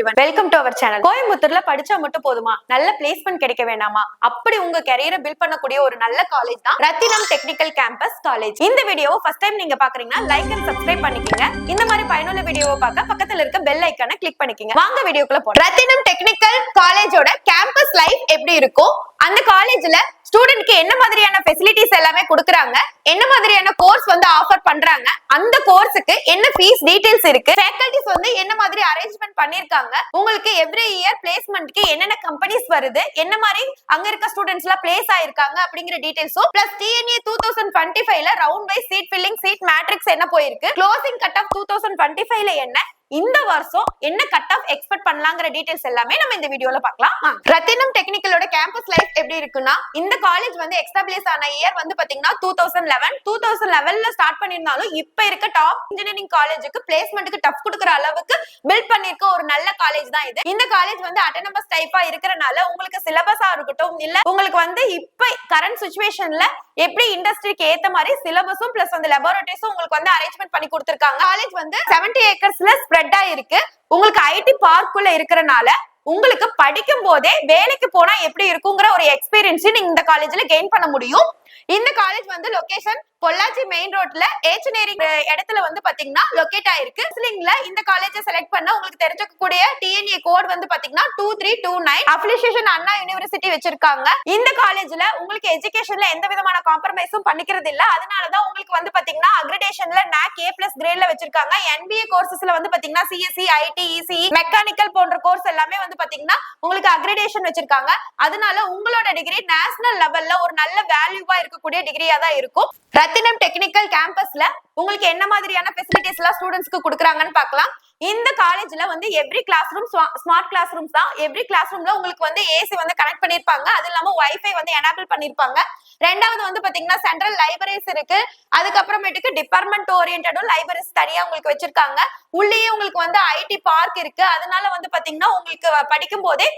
Everyone, welcome to our channel. கோயம்புத்தூர்ல படிச்சா மட்டும் போதுமா? நல்ல பிளேஸ்மெண்ட் கிடைக்க வேண்டாமா? அப்படி உங்க கரியரை பில்ட் பண்ணக்கூடிய ஒரு நல்ல காலேஜ் தான் ரத்தினம் டெக்னிக்கல் கேம்பஸ் காலேஜ். இந்த வீடியோவை ஃபர்ஸ்ட் டைம் நீங்க பாக்குறீங்கன்னா லைக் அண்ட் சப்ஸ்கிரைப் பண்ணிக்கங்க. இந்த மாதிரி பயனுள்ள வீடியோவை பார்க்க பக்கத்துல இருக்க பெல் ஐகானை கிளிக் பண்ணிக்கங்க. வாங்க வீடியோக்குள்ள போறோம். ரத்தினம் டெக்னிக்கல் காலேஜோட கேம்பஸ் லைஃப் எப்படி இருக்கும், அந்த காலேஜ்ல ஸ்டூடெண்ட்க்கு என்ன மாதிரியான ஃபெசிலிட்டிஸ் எல்லாமே கொடுக்குறாங்க, என்ன மாதிரியான கோர்ஸ் வந்து ஆஃபர் பண்றாங்க, அந்த கோர்ஸுக்கு என்ன ஃபீஸ் டீடைல்ஸ் இருக்கு, ஃபேக்கல்டிஸ் வந்து என்ன மாதிரி அரேஞ்ச்மெண்ட் பண்ணிருக்காங்க, உங்களுக்கு எவ்ரி இயர் பிளேஸ்மெண்ட்க்கு என்னென்ன கம்பெனிஸ் வருது, என்ன மாதிரி அங்க இருக்க ஸ்டூடெண்ட்ஸ் எல்லாம் பிளேஸ் ஆயிருக்காங்க அப்படிங்கிற டீடைல்ஸும் பிளஸ் TNA 2025ல round wise seat filling seat matrix என்ன போயிருக்கு, க்ளோசிங் கட் ஆஃப் 2025ல என்ன, இந்த வருஷம் என்ன கட் ஆஃப் எக்ஸ்பெக்ட் பண்ணலாங்கிற டீடைல்ஸ் எல்லாமே நம்ம இந்த வீடியோல பார்க்கலாம். ரத்தினம் டெக்னிக்கலோட கேம்பஸ் லைஃப் எப்படி இருக்குன்னா, இந்த காலேஜ் வந்து எஸ்டாப்ளிஷ் ஆன இயர் வந்து பாத்தீங்கன்னா 2011ல ஸ்டார்ட் பண்ணிருந்தாலும் இப்ப இருக்க டாப் இன்ஜினியரிங் காலேஜுக்கு பிளேஸ்மெண்ட்டுக்கு டஃப் கொடுக்குற அளவுக்கு பில்ட் பண்ணிருக்க ஒரு நல்ல காலேஜ் தான் இது. இந்த காலேஜ் வந்து அட்டானமஸ் டைப்பா இருக்கறனால உங்களுக்கு சிலபஸா இருக்கட்டும், இல்ல உங்களுக்கு வந்து இப்ப கரண்ட் சிச்சுவேஷன்ல எப்படி இண்டஸ்ட்ரிக்கு ஏத்த மாதிரி சிலபஸும் பிளஸ் அந்த லெபார்டரிஸும் உங்களுக்கு வந்து அரேஞ்ச்மெண்ட் பண்ணி கொடுத்திருக்காங்க. காலேஜ் வந்து 70 ஏக்கர்ஸ்ல ஸ்ப்ரெட்டா இருக்கு. உங்களுக்கு ஐடி பார்க்குள்ள இருக்கறனால உங்களுக்கு படிக்கும் போதே வேலைக்கு போனா எப்படி இருக்குங்கிற ஒரு எக்ஸ்பீரியன்ஸ் நீங்க இந்த காலேஜ்ல கெயின் பண்ண முடியும். இந்த காலேஜ் வந்து லொகேஷன் பொள்ளாச்சி மெயின் ரோட்ல ஏச்சனேரி இடத்துல வந்து பாத்தீங்கன்னா லொகேட் ஆயிருக்கு. கவுன்சிலிங்ல இந்த காலேஜை செலக்ட் பண்ண உங்களுக்கு தெரிஞ்சக்கூடிய TNA கோட் வந்து பாத்தீங்கன்னா 2329. அஃபிலியேஷன் அண்ணா யூனிவர்சிட்டி வச்சிருக்காங்க. இந்த காலேஜ்ல உங்களுக்கு எஜுகேஷன்ல எந்த விதமான காம்ப்ரமைஸும் பண்ணிக்கிறது இல்ல. அதனாலதான் உங்களுக்கு வந்து பாத்தீங்கன்னா அக்ரிடேஷன்ல NAC A+ கிரேட்ல வச்சிருக்காங்க. NBA கோர்சஸ்ல வந்து பாத்தீங்கன்னா CSE, IT, ECE, மெக்கானிக்கல் போன்ற கோர்ஸ் எல்லாமே வந்து பாத்தீங்கன்னா உங்களுக்கு அக்ரிடேஷன் வச்சிருக்காங்க. அதனால உங்களோட டிகிரி நேஷனல் லெவல்ல ஒரு நல்ல வேல்யூவா இருக்கக்கூடிய டிகிரியா தான் இருக்கும். ரத்தினம் டெக்னிக்கல் கேம்பஸ்ல உங்களுக்கு என்ன மாதிரியான ஃபெசிலிட்டிஸ் எல்லாம் ஸ்டூடெண்ட்ஸ்க்கு கொடுக்குறாங்கன்னு பார்க்கலாம். இந்த காலேஜ்ல வந்து every class room smart class rooms தான். எவ்ரி கிளாஸ் ரூம்ல உங்களுக்கு வந்து AC வந்து கனெக்ட் பண்ணிருப்பாங்க. அது இல்லாம வைஃபை வந்து எனேபிள் பண்ணிருப்பாங்க. ரெண்டாவது வந்து பாத்தீங்கன்னா சென்ட்ரல் லைப்ரரிஸ் இருக்கு. அதுக்கப்புறமேட்டுக்கு டிபார்ட்மெண்ட் ஓரியன்டடும் லைப்ரரிஸ் தனியா உங்களுக்கு வச்சிருக்காங்க. உள்ளேயே உங்களுக்கு வந்து IT பார்க் இருக்கு. அதனால வந்து பாத்தீங்கன்னா உங்களுக்கு படிக்கும் போதே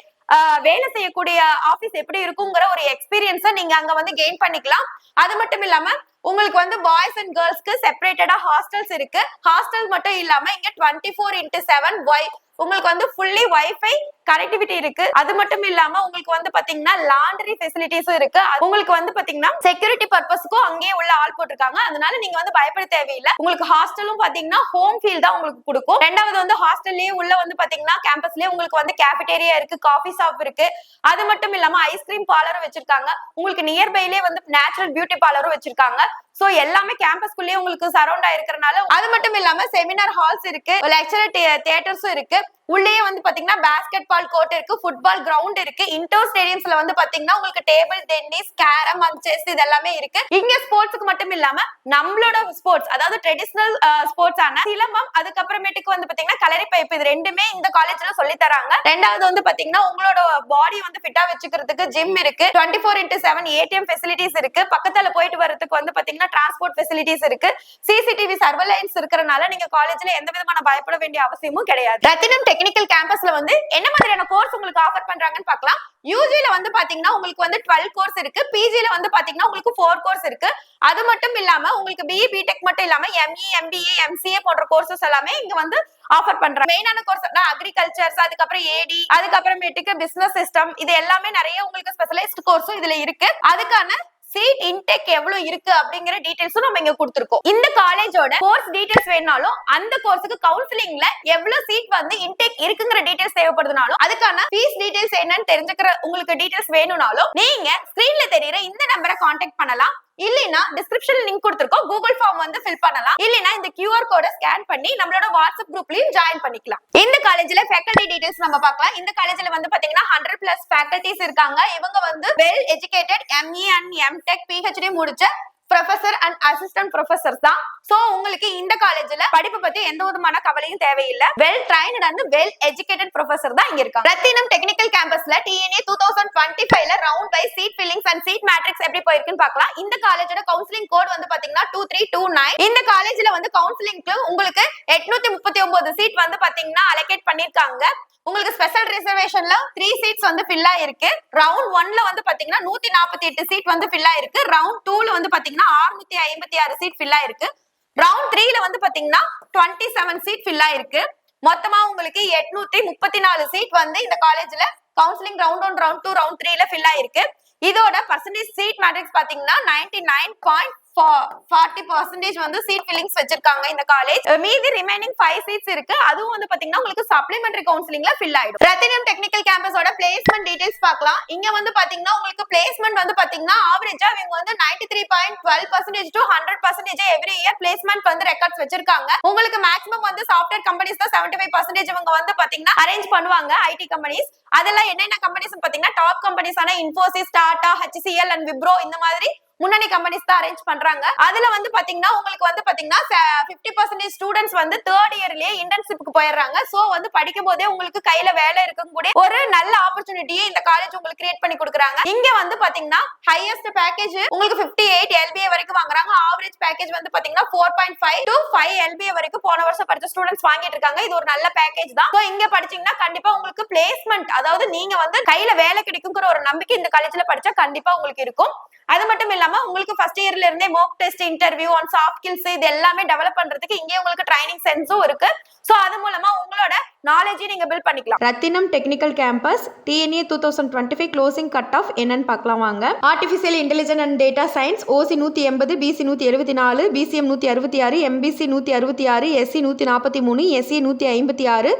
வேலை செய்யக்கூடிய ஆபீஸ் எப்படி இருக்குங்கிற ஒரு எக்ஸ்பீரியன்ஸை நீங்க அங்க வந்து கெயின் பண்ணிக்கலாம். அது மட்டும் இல்லாம உங்களுக்கு வந்து பாய்ஸ் அண்ட் கேர்ள்ஸ்க்கு செப்பரேட்டடா ஹாஸ்டல்ஸ் இருக்கு. ஹாஸ்டல் மட்டும் இல்லாம இங்க 24x7 உங்களுக்கு வந்து ஃபுல்லி வைஃபை கனெக்டிவிட்டி இருக்கு. அது மட்டும் இல்லாம உங்களுக்கு வந்து பாத்தீங்கன்னா லாண்டரி ஃபெசிலிட்டிஸும் இருக்கு. உங்களுக்கு வந்து பாத்தீங்கன்னா செக்யூரிட்டி பர்பஸ்க்கும் அங்கேயே உள்ள ஆள் போட்டிருக்காங்க. அதனால நீங்க வந்து பயப்பட தேவையில்லை. உங்களுக்கு ஹாஸ்டலும் பாத்தீங்கன்னா ஹோம் ஃபீல் தான் உங்களுக்கு கொடுக்கும். ரெண்டாவது வந்து ஹாஸ்டல்லயே உள்ள வந்து பாத்தீங்கன்னா கேம்பஸ்லயே உங்களுக்கு வந்து கேஃபிடேரியா இருக்கு, காஃபி ஷாப் இருக்கு. அது மட்டும் இல்லாம ஐஸ்கிரீம் பார்லரும் வச்சிருக்காங்க. உங்களுக்கு நியர்பைலே வந்து நேச்சுரல் பியூட்டி பார்லரும் வச்சிருக்காங்க. சோ எல்லாமே கேம்பஸ்குள்ளேயே உங்களுக்கு சரௌண்ட் ஆயிருக்கறனால. அது மட்டும் இல்லாம செமினார் ஹால்ஸ் இருக்கு, லெக்சரர் தியேட்டர்ஸும் இருக்கு. உள்ளேயே வந்து பாத்தீங்கன்னா பாஸ்கெட் பால் கோர்ட் இருக்கு, ஃபுட்பால் கிரவுண்ட் இருக்கு. இன்டோர் ஸ்டேடியம்ஸ்ல வந்து பாத்தீங்கன்னா உங்களுக்கு table tennis, carrom and chess இது எல்லாமே இருக்கு. இங்க ஸ்போர்ட்ஸ்க்கு மட்டும் இல்லாம நம்மளோட ஸ்போர்ட்ஸ், அதாவது ட்ரெடிஷனல் ஸ்போர்ட்ஸ் ஆன சிலம்பம், அதுக்கப்புறமேட்டுக்கு வந்து பாத்தீங்கன்னா கலரி பைப், இது ரெண்டுமே இந்த காலேஜ்ல சொல்லி தராங்க. ரெண்டாவது வந்து பாத்தீங்கன்னா உங்களோட பாடி வந்து ஃபிட்டா வச்சுக்கிறதுக்கு ஜிம் இருக்கு. 24x7 ATM ஃபெசிலிட்டிஸ் இருக்கு. பக்கத்துல போயிட்டு வரதுக்கு வந்து பாத்தீங்கன்னா டிரான்ஸ்போர்ட் ஃபெசிலிட்டிஸ் இருக்கு. CCTV சர்வேலன்ஸ் இருக்கறனால நீங்க காலேஜ்ல எந்த விதமான பயப்பட வேண்டிய அவசியமும் கிடையாது. ரத்தினம் டெக்னிக்கல் கேம்பஸ்ல வந்து என்ன மாதிரியான கோர்ஸ் உங்களுக்கு ஆஃபர் பண்றாங்கன்னு பார்க்கலாம். UGல வந்து பாத்தீங்கன்னா உங்களுக்கு வந்து 12 கோர்ஸ் இருக்கு. PGல வந்து பாத்தீங்கன்னா உங்களுக்கு 4 கோர்ஸ் இருக்கு. அது மட்டும் இல்லாம உங்களுக்கு BE BTech மட்டும் இல்லாம ME MBA MCA போன்ற கோர்சஸ் எல்லாமே இங்க வந்து ஆஃபர் பண்றாங்க. மெயினான கோர்ஸ் அக்ரிகல்ச்சர்ஸ், அதுக்கப்புறம் AD, அதுக்கப்புறமேட்டுக்கு பிசினஸ் சிஸ்டம், இது எல்லாமே நிறைய உங்களுக்கு ஸ்பெஷலைஸ்ட் கோர்ஸும் இதுல இருக்கு. அதுக்கான சீட் இன்டேக் எவ்வளவு இருக்கு அப்படிங்கிற டீடைல்ஸும் நம்ம இங்க கொடுத்திருக்கோம். இந்த காலேஜோட கோர்ஸ் டீடைல்ஸ் வேணும்னாலும் அந்த கோர்ஸுக்கு கவுன்சிலிங்ல எவ்வளவு சீட் வந்து இன்டேக் இருக்குங்கிற டீடைல்ஸ் தேவைப்படுதுனாலும் அதுக்கான ஃபீஸ் டீடைல்ஸ் என்னன்னு தெரிஞ்சுக்கிற உங்களுக்கு டீடைல்ஸ் வேணும்னாலும் நீங்க ஸ்கிரீன்ல தெரியுற இந்த நம்பரை கான்டாக்ட் பண்ணலாம். இல்லைன்னா டிஸ்கிரிப்ஷன்ல லிங்க் கொடுத்திருக்கோம், கூகுள் ஃபார்ம் வந்து ஃபில் பண்ணலாம். இல்லைன்னா இந்த QR கோட ஸ்கேன் பண்ணி நம்மளோட வாட்ஸ்அப் குரூப்லயும் ஜாயின் பண்ணிக்கலாம். இந்த காலேஜ்ல ஃபேக்கல்டி டீடைல்ஸ் நம்ம பார்க்கலாம். இந்த காலேஜ்ல வந்து பாத்தீங்கன்னா 100+ ஃபேக்கல்டிஸ் இருக்காங்க. இவங்க வந்து well educated ME and MTech PhD முடிச்ச ப்ரொஃபசர் அண்ட் அசிஸ்டன்ட் ப்ரொஃபசர்ஸ் தான். சோ உங்களுக்கு இந்த காலேஜ்ல படிப்பு பத்தி எந்த விதமான கவலையும் தேவையில்லை. Well trained and well educated professor தான் இங்க இருக்காங்க. ரத்தினம் டெக்னிக்கல் கேம்பஸ்ல TNA 2025ல round wise seat fillings and seat matrix எப்படி போயிருக்குன்னு பார்க்கலாம். இந்த காலேஜோட கவுன்சிலிங் கோட் வந்து பாத்தீங்கன்னா 2329. இந்த காலேஜ்ல வந்து கவுன்சிலிங்க்கு உங்களுக்கு 839 சீட் வந்து பாத்தீங்கன்னா அலோகேட் பண்ணிருக்காங்க. உங்களுக்கு ஸ்பெஷல் ரிசர்வேஷன்ல 3 சீட்ஸ் வந்து ஃபில் ஆயிருக்கு. ரவுண்ட் 1ல வந்து பாத்தீங்கன்னா 148 சீட் வந்து ஃபில் ஆயிருக்கு. ரவுண்ட் 2ல வந்து பாத்தீங்கன்னா 656 சீட் ஃபில் ஆயிருக்கு. ரவுண்ட் 3ல வந்து பாத்தீங்கன்னா 27 சீட் ஃபில் ஆயிருக்கு. மொத்தமா உங்களுக்கு 834 சீட் வந்து இந்த காலேஜ்ல கவுன்சிலிங் ரவுண்ட் 1 ரவுண்ட் 2 ரவுண்ட் 3ல ஃபில் ஆயிருக்கு. இதோட பர்சன்டேஜ் சீட் மேட்ரிக்ஸ் பாத்தீங்கன்னா 99.40% வந்து சீட் ஃபில்லிங்ஸ் வச்சிருக்காங்க இந்த காலேஜ். மீதி ரிமைனிங் 5 சீட்ஸ் இருக்கு. அதுவும் வந்து பாத்தீங்கன்னா உங்களுக்கு சப்ளிமெண்டரி கவுன்சிலிங்ல ஃபில் ஆயிடும். ரத்தினம் டெக்னிக்கல் கேம்பஸோட பிளேஸ்மெண்ட் டீடைல்ஸ் பார்க்கலாம். இங்க வந்து பாத்தீங்கன்னா உங்களுக்கு பிளேஸ்மெண்ட் வந்து பாத்தீங்கன்னா ஆவரேஜா இவங்க வந்து 93.12% to 100% எவ்ரி இயர் பிளேஸ்மெண்ட் வந்து ரெக்கார்ட்ஸ் வச்சிருக்காங்க. உங்களுக்கு மேக்ஸிமம் வந்து சாஃப்ட்வேர் கம்பெனிஸ் தான் 75% இவங்க வந்து பாத்தீங்கன்னா அரேஞ்ச் பண்ணுவாங்க. ஐடி கம்பெனிஸ் அதெல்லாம் என்னென்ன கம்பெனிஸ் பாத்தீங்கன்னா டாப் கம்பெனிஸான இன்ஃபோசிஸ், டாடா, HCL அண்ட் விப்ரோ இந்த மாதிரி முன்னணி கம்பெனிஸ் தான் அரேஞ்ச் பண்றாங்க. அதுல வந்து பாத்தீங்கன்னா உங்களுக்கு வந்து பாத்தீங்கன்னா 50% ஸ்டூடெண்ட்ஸ் வந்து 3rd இயர்லயே இன்டர்ன்ஷிப்க்கு போயிடுறாங்க. சோ வந்து படிக்கும் போதே உங்களுக்கு கையில வேலை இருக்கக்கூடிய ஒரு நல்ல ஆப்பர்ச்சுனிட்டியை இந்த காலேஜ் உங்களுக்கு கிரியேட் பண்ணி கொடுக்குறாங்க. இங்க வந்து பாத்தீங்கன்னா ஹையஸ்ட் பேக்கேஜ் உங்களுக்கு 58 LBA வரைக்கும் வாங்குறாங்க. ஆவரேஜ் பேக்கேஜ் வந்து பாத்தீங்கன்னா 4.5 to 5 LBA வரைக்கும் போன வருஷம் படிச்ச ஸ்டூடெண்ட்ஸ் வாங்கிட்டு இருக்காங்க. இது ஒரு நல்ல பேக்கேஜ் தான். சோ இங்க படிச்சீங்கன்னா கண்டிப்பா உங்களுக்கு பிளேஸ்மெண்ட், அதாவது நீங்க வந்து கையில வேலை கிடைக்குங்கிற ஒரு நம்பிக்கை இந்த காலேஜ்ல படிச்சா கண்டிப்பா உங்களுக்கு இருக்கும். அது மட்டும் இல்லாம உங்களுக்கு ஃபர்ஸ்ட் இயர்ல இருந்தே Mach test, interview on soft skills இது எல்லாமே டெவலப் பண்றதுக்கு இங்கே உங்களுக்கு ட்ரைனிங் சென்ஸும் இருக்கு. சோ அது மூலமா உங்களோட நாலேஜை நீங்க பில்ட் பண்ணிக்கலாம். Rathinam technical campus TNA 2025 closing cut off என்னன்னு பார்க்கலாம் வாங்க. Artificial intelligence and data science OC 180, BC 174, BCM 166, MBC 166, SC 143, SC 156,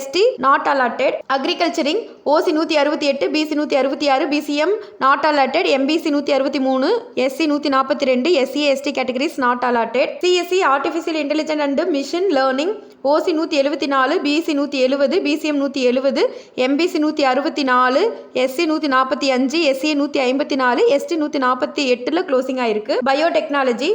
ST not allotted. அக்ரிகல்ச்சரிங் OC 168, BC 166, BCM not allotted, MBC 163, SC 142, SC ST categories not allotted. CSE artificial intelligence and machine learning OC 174, BC 170, BCM 170, MBC 164, SC 145, SC 154, ST 148ல closing ஆயிருக்கு. Biotechnology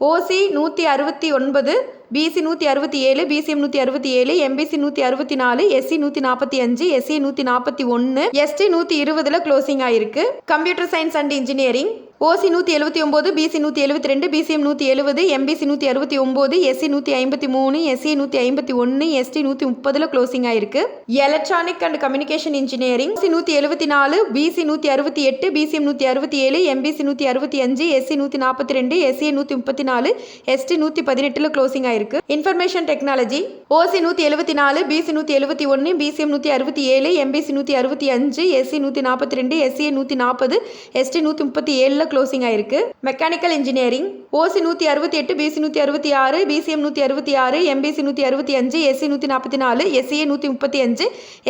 OC 169, BC 167, BCM 167, MBC 164, SC 145, SC 141, ST 120ல closing ஆயிருக்கு. Computer science and engineering OC 179, BC 172, BCM 170, MBC 169, SC 153, SC 151, ST 130ல closing ஆயிருக்கு. Electronic and communication engineering OC 174, BC 168, BCM 167, MBC 165, SC 142, SC 134, ST 118ல closing ஆயிருக்கு. Information technology OC 174, BC 171, BCM 167, MBC 165, SC 142, SC 140, ST 137ல closing ஆயிருக்கு. Mechanical engineering OC 168, BC 166, BCM 166, MBC 165, SC 144, SCA 135,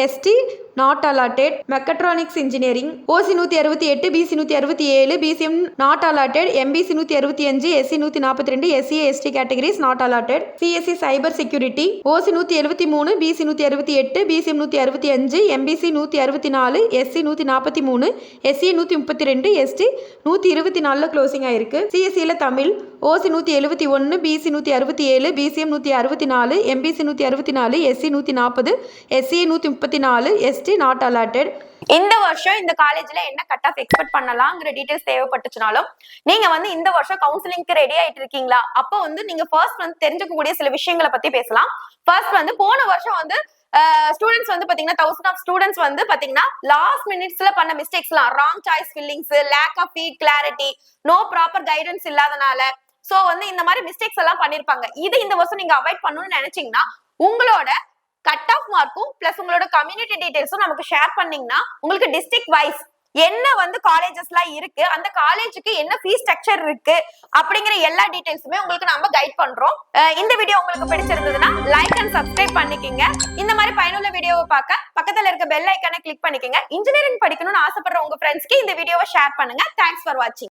ST not allotted. Mechatronics engineering OC 168, BC 167, BCM not allotted, MBC 165, SC 142, SCA ST categories not allotted. CSE cyber security OC 173, BC 168, BCM 165, MBC 164, SC 143, SCA 132, ST 124ல closing ஆயிருக்கு. CSEல Tamil OC 171, BC 167, BCM 164, MBC 164, SC 140, SCA 134, ST not allotted. இந்த வருஷம் இந்த காலேஜ்ல என்ன cut off expect பண்ணலாம்ங்கிற details தேவைப்பட்டுச்சுனாலும் நீங்க வந்து இந்த வருஷம் கவுன்சிலிங்க்கு ரெடி ஆயிட்டு இருக்கீங்களா, அப்போ வந்து நீங்க ஃபர்ஸ்ட் வந்து தெரிஞ்சுக்கக்கூடிய சில விஷயங்களை பத்தி பேசலாம். ஃபர்ஸ்ட் வந்து போன வருஷம் வந்து ஸ்டூடெண்ட்ஸ் வந்து பாத்தீங்கன்னா 1000 ஆஃப் ஸ்டூடெண்ட்ஸ் வந்து பாத்தீங்கன்னா லாஸ்ட் மினிட்ஸ்ல பண்ண மிஸ்டேக்ஸ்லாம், wrong choice fillings, lack of feed clarity, no proper guidance இல்லாதனால சோ வந்து இந்த மாதிரி மிஸ்டேக்ஸ் எல்லாம் பண்ணிருப்பாங்க. இது இந்த வருஷம் நீங்க அவாய்ட் பண்ணணும்னு நினைச்சீங்கன்னா உங்களோட கட் ஆஃப் மார்க்கும் பிளஸ் உங்களோட கம்யூனிட்டி டீடைல்ஸும் நமக்கு ஷேர் பண்ணீங்கன்னா உங்களுக்கு டிஸ்ட்ரிக்ட் வைஸ் என்ன வந்து காலேஜஸ்லாம் இருக்கு, அந்த காலேஜுக்கு என்ன ஃபீஸ் ஸ்ட்ரக்சர் இருக்கு அப்படிங்கிற எல்லா டீடைல்ஸுமே உங்களுக்கு நாம கைட் பண்றோம். இந்த வீடியோ உங்களுக்கு பிடிச்சிருந்ததுன்னா லைக் அண்ட் சப்ஸ்கிரைப் பண்ணிக்கங்க. இந்த மாதிரி பயனுள்ள வீடியோவை பார்க்க பக்கத்துல இருக்க பெல் ஐக்கானை கிளிக் பண்ணிக்கங்க. இன்ஜினியரிங் படிக்கணும்னு ஆசைப்படுற உங்க ஃப்ரெண்ட்ஸ்க்கு இந்த வீடியோவை ஷேர் பண்ணுங்க. தேங்க்ஸ் ஃபார் வாட்சிங்.